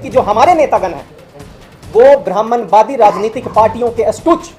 कि जो हमारे नेतागण हैं वो ब्राह्मणवादी राजनीतिक पार्टियों के अस्तुच,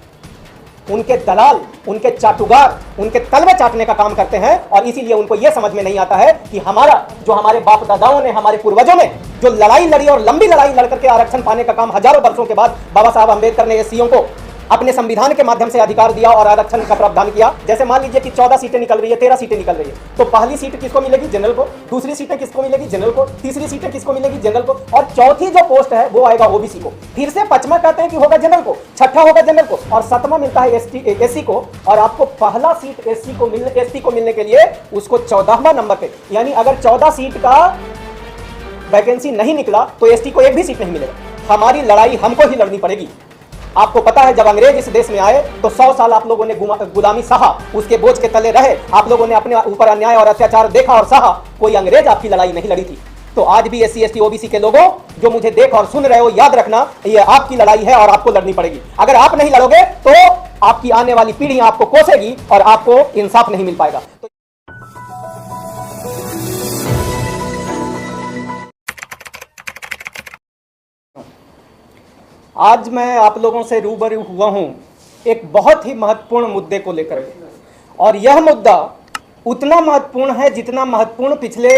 उनके दलाल, उनके चाटुकार, उनके तलवे चाटने का काम करते हैं। और इसीलिए उनको यह समझ में नहीं आता है कि हमारे बाप दादाओं ने, हमारे पूर्वजों ने जो लड़ाई लड़ी और लंबी लड़ाई लड़कर के आरक्षण पाने का काम हजारों वर्षों के बाद बाबा साहब अंबेडकर ने एससीओ को अपने संविधान के माध्यम से अधिकार दिया और आरक्षण का प्रावधान किया। जैसे मान लीजिए कि 14 सीटें निकल रही है, 13 सीटें निकल रही है, तो पहली सीट किसको मिलेगी? जनरल को। दूसरी सीटें किसको मिलेगी? जनरल को। तीसरी सीटें किसको मिलेगी? जनरल को। और चौथी जो पोस्ट है वो आएगा ओबीसी को। फिर से पांचवा कहते हैं कि होगा जनरल को, छठा होगा जनरल को, और सातवां मिलता है एससी को। और आपको पहला सीट एससी को मिलने के लिए उसको 14वां नंबर पे, यानी अगर 14 सीट का वैकेंसी नहीं निकला तो एसटी को एक भी सीट नहीं मिलेगा। हमारी लड़ाई हमको ही लड़नी पड़ेगी। आपको पता है जब अंग्रेज इस देश में आए तो 100 साल आप लोगों ने गुलामी सहा, उसके बोझ के तले रहे, आप लोगों ने अपने ऊपर अन्याय और अत्याचार देखा और सहा। कोई अंग्रेज आपकी लड़ाई नहीं लड़ी थी। तो आज भी एससी एसटी ओबीसी के लोगों जो मुझे देख और सुन रहे हो, याद रखना ये आपकी लड़ाई है और आपको लड़नी पड़ेगी। अगर आप नहीं लड़ोगे तो आपकी आने वाली पीढ़ी आपको कोसेगी और आपको इंसाफ नहीं मिल पाएगा। आज मैं आप लोगों से रूबरू हुआ हूं एक बहुत ही महत्वपूर्ण मुद्दे को लेकर, और यह मुद्दा उतना महत्वपूर्ण है जितना महत्वपूर्ण पिछले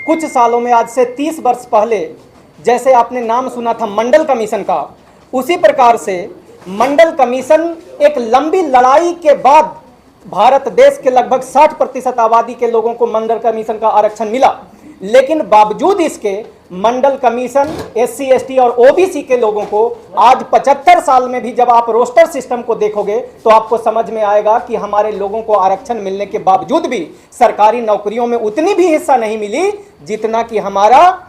कुछ सालों में, आज से 30 वर्ष पहले जैसे आपने नाम सुना था मंडल कमीशन का, उसी प्रकार से मंडल कमीशन एक लंबी लड़ाई के बाद भारत देश के लगभग 60% आबादी के लोगों को मंडल कमीशन का आरक्षण मिला। लेकिन बावजूद इसके मंडल कमीशन एससी एसटी और ओबीसी के लोगों को आज 75 साल में भी जब आप रोस्टर सिस्टम को देखोगे तो आपको समझ में आएगा कि हमारे लोगों को आरक्षण मिलने के बावजूद भी सरकारी नौकरियों में उतनी भी हिस्सा नहीं मिली जितना कि हमारा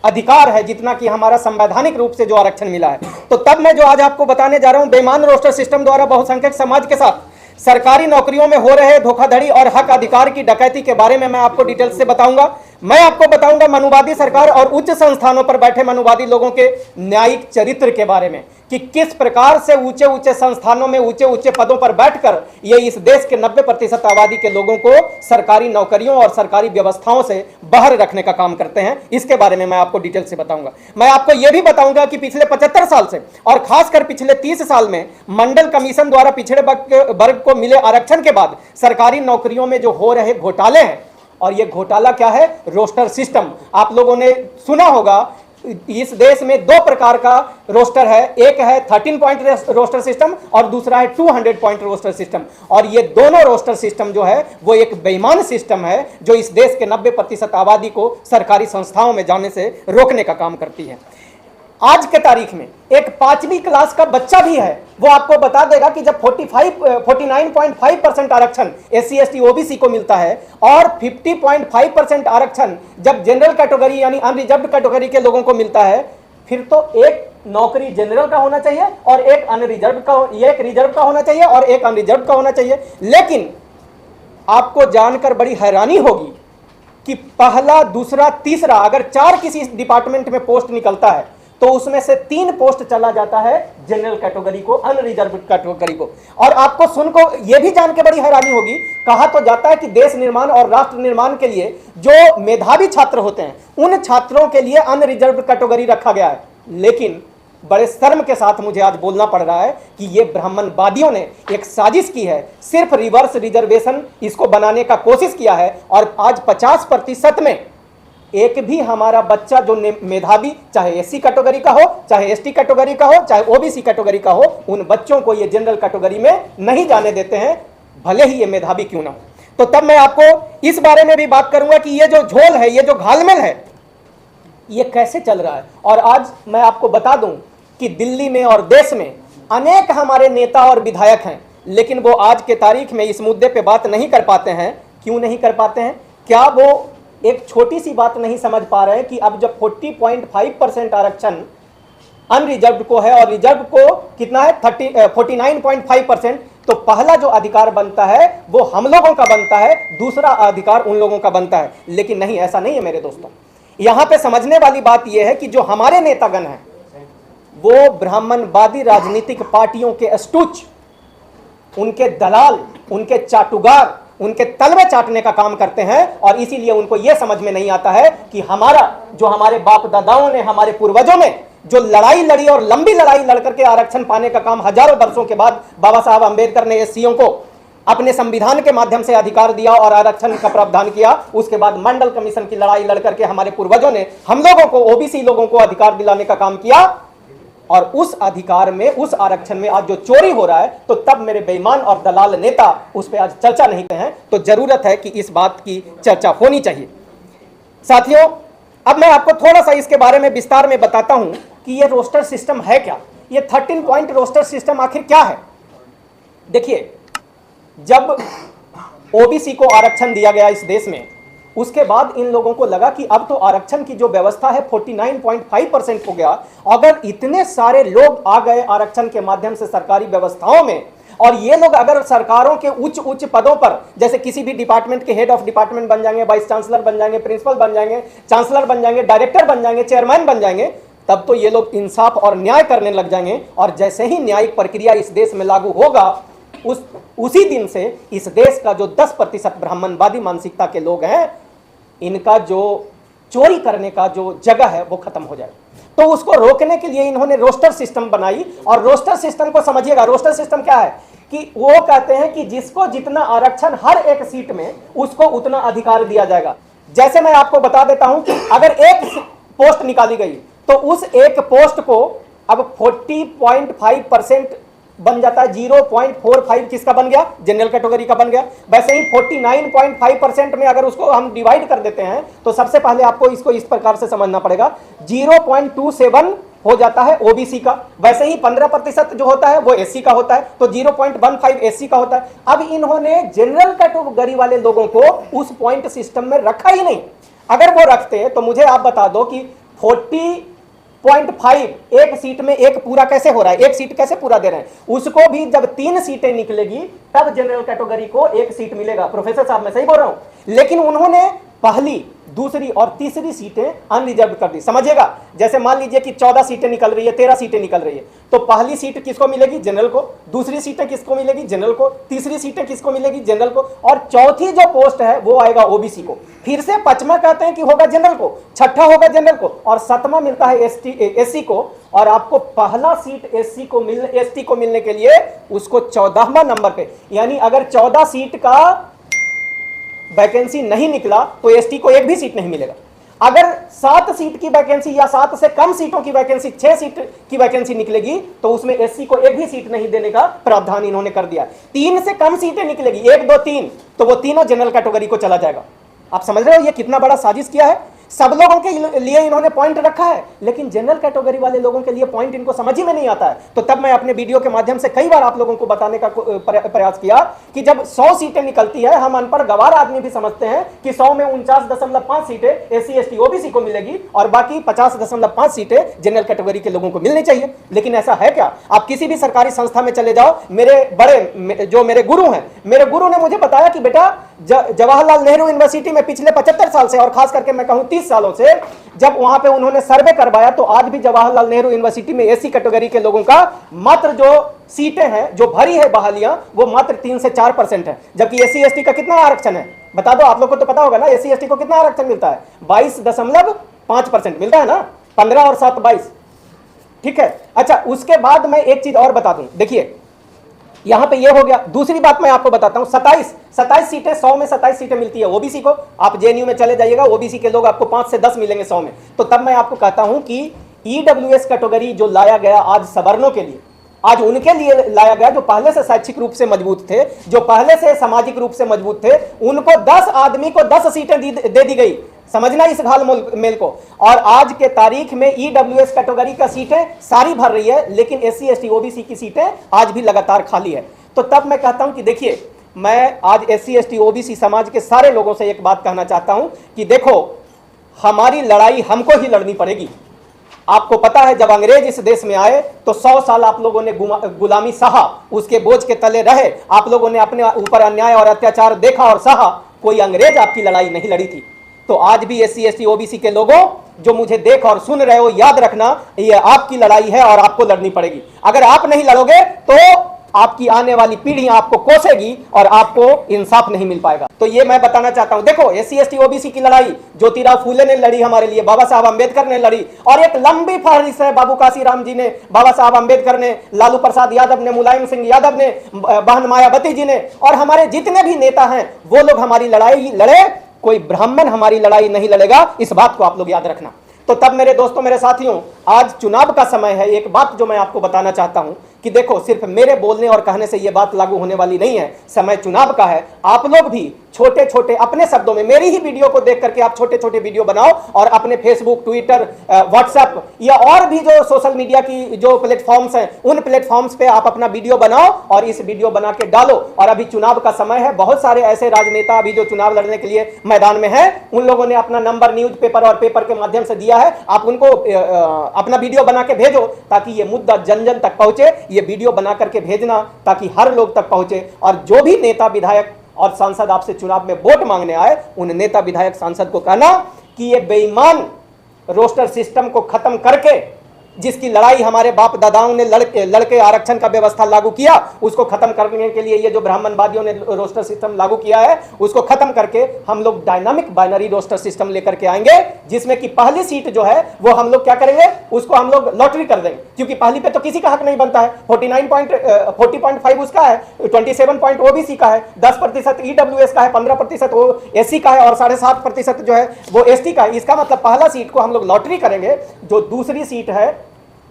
अधिकार है, जितना कि हमारा संवैधानिक रूप से जो आरक्षण मिला है। तो तब मैं जो आज आपको बताने जा रहा हूं, बेईमान रोस्टर सिस्टम द्वारा बहुसंख्यक समाज के साथ सरकारी नौकरियों में हो रहे धोखाधड़ी और हक अधिकार की डकैती के बारे में मैं आपको डिटेल से बताऊंगा। मैं आपको बताऊंगा मनुवादी सरकार और उच्च संस्थानों पर बैठे मनुवादी लोगों के न्यायिक चरित्र के बारे में, कि किस प्रकार से ऊंचे ऊंचे संस्थानों में ऊंचे ऊंचे पदों पर बैठकर ये इस देश के 90% आबादी के लोगों को सरकारी नौकरियों और सरकारी व्यवस्थाओं से बाहर रखने का काम करते हैं। इसके बारे में मैं आपको डिटेल से बताऊंगा। मैं आपको यह भी बताऊंगा कि पिछले 75 साल से और खासकर पिछले 30 साल में मंडल कमीशन द्वारा पिछड़े वर्ग को मिले आरक्षण के बाद सरकारी नौकरियों में जो हो रहे घोटाले हैं, और ये घोटाला क्या है? Roster system. आप लोगों ने सुना होगा इस देश में 2 प्रकार का रोस्टर है, एक है 13 पॉइंट रोस्टर सिस्टम और दूसरा है 200 पॉइंट रोस्टर सिस्टम। और ये दोनों रोस्टर सिस्टम जो है वो एक बेईमान सिस्टम है जो इस देश के 90% आबादी को सरकारी संस्थाओं में जाने से रोकने का काम करती है। आज के तारीख में एक 5वीं क्लास का बच्चा भी है, वो आपको बता देगा कि जब 49.5% आरक्षण एससी एसटी ओबीसी को मिलता है और 50.5% आरक्षण जब जनरल कैटेगरी यानी अनरिजर्व्ड कैटेगरी के लोगों को मिलता है, फिर तो एक नौकरी जनरल का होना चाहिए और एक अनरिजर्व्ड का, एक रिजर्व का होना चाहिए और एक अनरिजर्व्ड का होना चाहिए। लेकिन आपको जानकर बड़ी हैरानी होगी कि पहला, दूसरा, तीसरा, अगर 4 किसी डिपार्टमेंट में पोस्ट निकलता है तो उसमें से 3 पोस्ट चला जाता है जनरल कैटेगरी को, अनरिजर्व्ड कैटेगरी को। और आपको सुनको यह भी जान के बड़ी हैरानी होगी, कहा तो जाता है कि देश निर्माण और राष्ट्र निर्माण के लिए जो मेधावी छात्र होते हैं उन छात्रों के लिए अनरिजर्व्ड कैटेगरी रखा गया है। लेकिन बड़े शर्म के साथ मुझे आज बोलना पड़ रहा है कि ये ब्राह्मणवादियों ने एक साजिश की है, सिर्फ रिवर्स रिजर्वेशन इसको बनाने का कोशिश किया है। और आज 50% में एक भी हमारा बच्चा जो मेधावी, चाहे एससी कैटेगरी का हो, चाहे एसटी कैटेगरी का हो, चाहे ओबीसी कैटेगरी का हो, उन बच्चों को ये जनरल कैटेगरी में नहीं जाने देते हैं, भले ही ये मेधावी क्यों ना हो। तो तब मैं आपको इस बारे में भी बात करूंगा कि ये जो झोल है, ये जो घालमेल है, ये कैसे चल रहा है। और आज मैं आपको बता दूं कि दिल्ली में और देश में अनेक हमारे नेता और विधायक हैं, लेकिन वो आज के तारीख में इस मुद्दे पे बात नहीं कर पाते हैं। क्यों नहीं कर पाते हैं? क्या वो एक छोटी सी बात नहीं समझ पा रहे हैं कि अब जब 40.5% आरक्षण अनरिजर्व्ड को है और रिजर्व को कितना है 49.5%, तो पहला जो अधिकार बनता है वो हम लोगों का बनता है, दूसरा अधिकार उन लोगों का बनता है। लेकिन नहीं, ऐसा नहीं है मेरे दोस्तों। यहां पे समझने वाली बात यह है कि जो हमारे नेतागण हैं वो ब्राह्मणवादी राजनीतिक पार्टियों के अस्तुच, उनके दलाल, उनके चाटुकार, उनके तलवे चाटने का काम करते हैं। और इसीलिए उनको यह समझ में नहीं आता है कि हमारे बाप दादाओं ने, हमारे पूर्वजों ने जो लड़ाई लड़ी और लंबी लड़ाई लड़कर के आरक्षण पाने का काम हजारों वर्षों के बाद बाबा साहब अंबेडकर ने एससीओ को अपने संविधान के माध्यम से अधिकार दिया और आरक्षण का प्रावधान किया। उसके बाद मंडल कमीशन की लड़ाई लड़कर के हमारे पूर्वजों ने हम लोगों को, ओबीसी लोगों को अधिकार दिलाने का काम किया। और उस अधिकार में, उस आरक्षण में आज जो चोरी हो रहा है, तो तब मेरे बेईमान और दलाल नेता उस पर आज चर्चा नहीं करते हैं। तो जरूरत है कि इस बात की चर्चा होनी चाहिए। साथियों, अब मैं आपको थोड़ा सा इसके बारे में विस्तार में बताता हूं कि ये रोस्टर सिस्टम है क्या, ये 13 पॉइंट रोस्टर सिस्टम आखिर क्या है। देखिए, जब ओबीसी को आरक्षण दिया गया इस देश में, उसके बाद इन लोगों को लगा कि अब तो आरक्षण की जो व्यवस्था है 49.5% हो गया। अगर इतने सारे लोग आ गए आरक्षण के माध्यम से सरकारी व्यवस्थाओं में, और ये लोग अगर सरकारों के उच्च उच्च पदों पर, जैसे किसी भी डिपार्टमेंट के हेड ऑफ डिपार्टमेंट बन जाएंगे, वाइस चांसलर बन जाएंगे, प्रिंसिपल बन जाएंगे, चांसलर बन जाएंगे, डायरेक्टर बन जाएंगे, चेयरमैन बन जाएंगे, तब तो ये लोग इंसाफ और न्याय करने लग जाएंगे। और जैसे ही न्यायिक प्रक्रिया इस देश में लागू होगा, उसी दिन से इस देश का जो 10% ब्राह्मणवादी मानसिकता के लोग हैं, इनका जो चोरी करने का जो जगह है वो खत्म हो जाए। तो उसको रोकने के लिए इन्होंने रोस्टर सिस्टम बनाई। और रोस्टर सिस्टम को समझिएगा, रोस्टर सिस्टम क्या है कि वो कहते हैं कि जिसको जितना आरक्षण हर एक सीट में, उसको उतना अधिकार दिया जाएगा। जैसे मैं आपको बता देता हूं कि अगर एक पोस्ट निकाली गई तो उस एक पोस्ट को अब 40.5% बन जाता है। 0.45 किसका बन गया? जनरल कैटेगरी का बन गया। वैसे ही 49.5% में अगर उसको हम डिवाइड कर देते हैं तो सबसे पहले आपको इसको इस प्रकार से समझना पड़ेगा, 0.27 हो जाता है ओबीसी का। वैसे ही 15% जो होता है वो एससी का होता है, तो 0.15 एससी का होता है। अब इन्होंने जनरल कैटेगरी वाले लोगों को उस पॉइंट सिस्टम में रखा ही नहीं। अगर वो रखते तो मुझे आप बता दो कि 40.5 एक सीट में एक पूरा कैसे हो रहा है, एक सीट कैसे पूरा दे रहे हैं। उसको भी जब 3 सीटें निकलेगी तब जनरल कैटेगरी को एक सीट मिलेगा। प्रोफेसर साहब, मैं सही बोल रहा हूं? लेकिन उन्होंने पहली, दूसरी और तीसरी सीटें अनरिजर्व कर दी। समझिएगा, जैसे मान लीजिए कि 14 सीटें निकल रही है, 13 सीटें निकल रही है, तो पहली सीट किसको मिलेगी? जनरल को। दूसरी सीटें किसको मिलेगी? जनरल को। तीसरी सीटें किसको मिलेगी? जनरल को। और चौथी जो पोस्ट है वो आएगा ओबीसी को। फिर से 5वां कहते हैं कि होगा जनरल को, 6ठा होगा जनरल को, और 7वां मिलता है एससी को। और आपको पहला सीट एसटी को मिलने के लिए उसको 14वां नंबर पे, यानी अगर 14 सीट का वैकेंसी नहीं निकला तो एसटी को एक भी सीट नहीं मिलेगा। अगर 7 सीट की वैकेंसी या 7 से कम सीटों की वैकेंसी, 6 सीट की वैकेंसी निकलेगी तो उसमें एससी को एक भी सीट नहीं देने का प्रावधान इन्होंने कर दिया। 3 से कम सीटें निकलेगी, 1, 2, 3, तो वो तीनों जनरल कैटेगरी को चला जाएगा। आप समझ रहे हो ये कितना बड़ा साजिश किया है? सब लोगों के लिए इन्होंने पॉइंट रखा है, लेकिन जनरल कैटेगरी वाले लोगों के लिए पॉइंट इनको समझ ही में नहीं आता है। तो तब मैं अपने वीडियो के माध्यम से कई बार आप लोगों को बताने का प्रयास किया कि जब 100 सीटें निकलती है, हम अनपढ़ गवार आदमी भी समझते हैं कि 100 में 49.5 सीटें एससी एसटी ओबीसी को मिलेगी और बाकी 50.5 सीटें जनरल कैटेगरी के लोगों को मिलनी चाहिए। लेकिन ऐसा है क्या? आप किसी भी सरकारी संस्था में चले जाओ, मेरे गुरु हैं, मेरे गुरु ने मुझे बताया कि बेटा जवाहरलाल नेहरू यूनिवर्सिटी में पिछले 75 साल से, और खास करके मैं कहूं 30 सालों से, जब वहां पे उन्होंने सर्वे करवाया तो आज भी जवाहरलाल नेहरू यूनिवर्सिटी में एससी कैटेगरी के लोगों का मात्र जो सीटें हैं, जो भरी है बहालियां, वो मात्र 3 से 4% है। जबकि एससी एसटी का कितना आरक्षण है बता दो, आप लोग को तो पता होगा ना, एससी एसटी को कितना आरक्षण मिलता है? 22.5% मिलता है ना, 15 और 7 22, ठीक है। अच्छा, उसके बाद मैं एक चीज और बता दूं, देखिए यहां पे ये हो गया। दूसरी बात मैं आपको बताता हूं, 27 सीटें, 100 में 27 सीटें मिलती है ओबीसी को। आप जेएनयू में चले जाइएगा, ओबीसी के लोग आपको 5 से 10 मिलेंगे 100 में। तो तब मैं आपको कहता हूं कि ईडब्ल्यूएस कैटेगरी जो लाया गया आज सवर्णों के लिए, आज उनके लिए लाया गया जो पहले से शैक्षिक रूप से मजबूत थे, जो पहले से सामाजिक रूप से मजबूत थे, उनको 10 आदमी को 10 सीटें दे दी गई। समझना इस घाल मेल को। और आज के तारीख में ईडब्ल्यूएस कैटेगरी का सीटें सारी भर रही है, लेकिन एससी एसटी ओबीसी की सीटें आज भी लगातार खाली है। तो तब मैं कहता हूं कि देखिए, मैं आज एससी एसटी ओबीसी समाज के सारे लोगों से एक बात कहना चाहता हूं कि देखो, हमारी लड़ाई हमको ही लड़नी पड़ेगी। आपको पता है जब अंग्रेज इस देश में आए तो 100 साल आप लोगों ने गुलामी सहा, उसके बोझ के तले रहे, आप लोगों ने अपने ऊपर अन्याय और अत्याचार देखा और सहा। कोई अंग्रेज आपकी लड़ाई नहीं लड़ी थी। तो आज भी एससी एसटी ओबीसी के लोगों जो मुझे देख और सुन रहे हो, याद रखना, ये आपकी लड़ाई है और आपको लड़नी पड़ेगी। अगर आप नहीं लड़ोगे तो आपकी आने वाली पीढ़ी आपको कोसेगी और आपको इंसाफ नहीं मिल पाएगा। तो ये मैं बताना चाहता हूं। देखो, एससी एसटी ओबीसी की लड़ाई ज्योतिराव फूले ने लड़ी हमारे लिए, बाबा साहब अंबेडकर ने लड़ी, और एक लंबी फहरिस्त है, बाबू काशीराम जी ने, बाबा साहब अंबेडकर ने, लालू प्रसाद यादव ने, मुलायम सिंह यादव ने, बहन मायावती जी ने, और हमारे जितने भी नेता हैं वो लोग हमारी लड़ाई लड़े। कोई ब्राह्मण हमारी लड़ाई नहीं लड़ेगा, इस बात को आप लोग याद रखना। तो तब मेरे दोस्तों, मेरे साथियों, आज चुनाव का समय है। एक बात जो मैं आपको बताना चाहता हूं कि देखो, सिर्फ मेरे बोलने और कहने से यह बात लागू होने वाली नहीं है। समय चुनाव का है। आप लोग भी छोटे छोटे अपने शब्दों में मेरी ही वीडियो को देख करके आप छोटे छोटे वीडियो बनाओ और अपने फेसबुक, ट्विटर, व्हाट्सएप या और भी जो सोशल मीडिया की जो प्लेटफॉर्म्स हैं उन प्लेटफॉर्म्स पे आप अपना वीडियो बनाओ और इस वीडियो बना के डालो। और अभी चुनाव का समय है, बहुत सारे ऐसे राजनेता अभी जो चुनाव लड़ने के लिए मैदान में हैं, उन लोगों ने अपना नंबर न्यूज़पेपर और पेपर के माध्यम से दिया है। आप उनको अपना वीडियो बना के भेजो ताकि ये मुद्दा जन जन तक पहुंचे। ये वीडियो बना करके भेजना ताकि हर लोग तक पहुंचे, और जो भी नेता, विधायक और सांसद आपसे चुनाव में वोट मांगने आए, उन नेता, विधायक, सांसद को कहना कि ये बेईमान रोस्टर सिस्टम को खत्म करके, जिसकी लड़ाई हमारे बाप दादाओं ने लड़के आरक्षण का व्यवस्था लागू किया, उसको खत्म करने के लिए ये जो ब्राह्मणवादियों ने रोस्टर सिस्टम लागू किया है, उसको खत्म करके हम लोग डायनामिक बाइनरी रोस्टर सिस्टम लेकर के आएंगे, जिसमें कि पहली सीट जो है वो हम लोग क्या करेंगे, उसको हम लोग लॉटरी कर देंगे, क्योंकि पहली पे तो किसी का हक नहीं बनता है। 40.5 उसका है, 27 ओबीसी का है, 10% ईडब्ल्यूएस का है, 15% एससी का है और 7.5% जो है वो एसटी का है। इसका मतलब पहला सीट को हम लोग लॉटरी करेंगे, जो दूसरी सीट है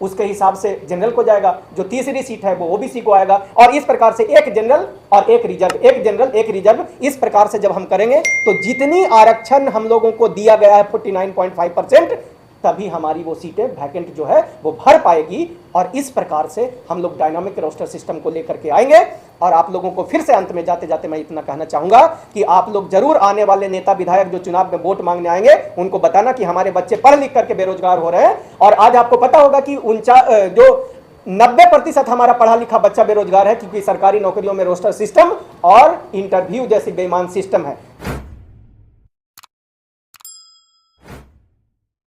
उसके हिसाब से जनरल को जाएगा, जो तीसरी सीट है वो ओबीसी को आएगा, और इस प्रकार से एक जनरल और एक रिजर्व, एक जनरल एक रिजर्व, इस प्रकार से जब हम करेंगे तो जितनी आरक्षण हम लोगों को दिया गया है 49.5%, तभी हमारी वो सीटें वैकेंट जो है वो भर पाएगी। और इस प्रकार से हम लोग डायनामिक रोस्टर सिस्टम को लेकर के आएंगे। और आप लोगों को फिर से अंत में जाते जाते मैं इतना कहना चाहूंगा कि आप लोग जरूर आने वाले नेता, विधायक जो चुनाव में वोट मांगने आएंगे, उनको बताना कि हमारे बच्चे पढ़ लिख करके बेरोजगार हो रहे हैं। और आज आपको पता होगा कि 90% हमारा पढ़ा लिखा बच्चा बेरोजगार है, क्योंकि सरकारी नौकरियों में रोस्टर सिस्टम और इंटरव्यू जैसी बेईमान सिस्टम है।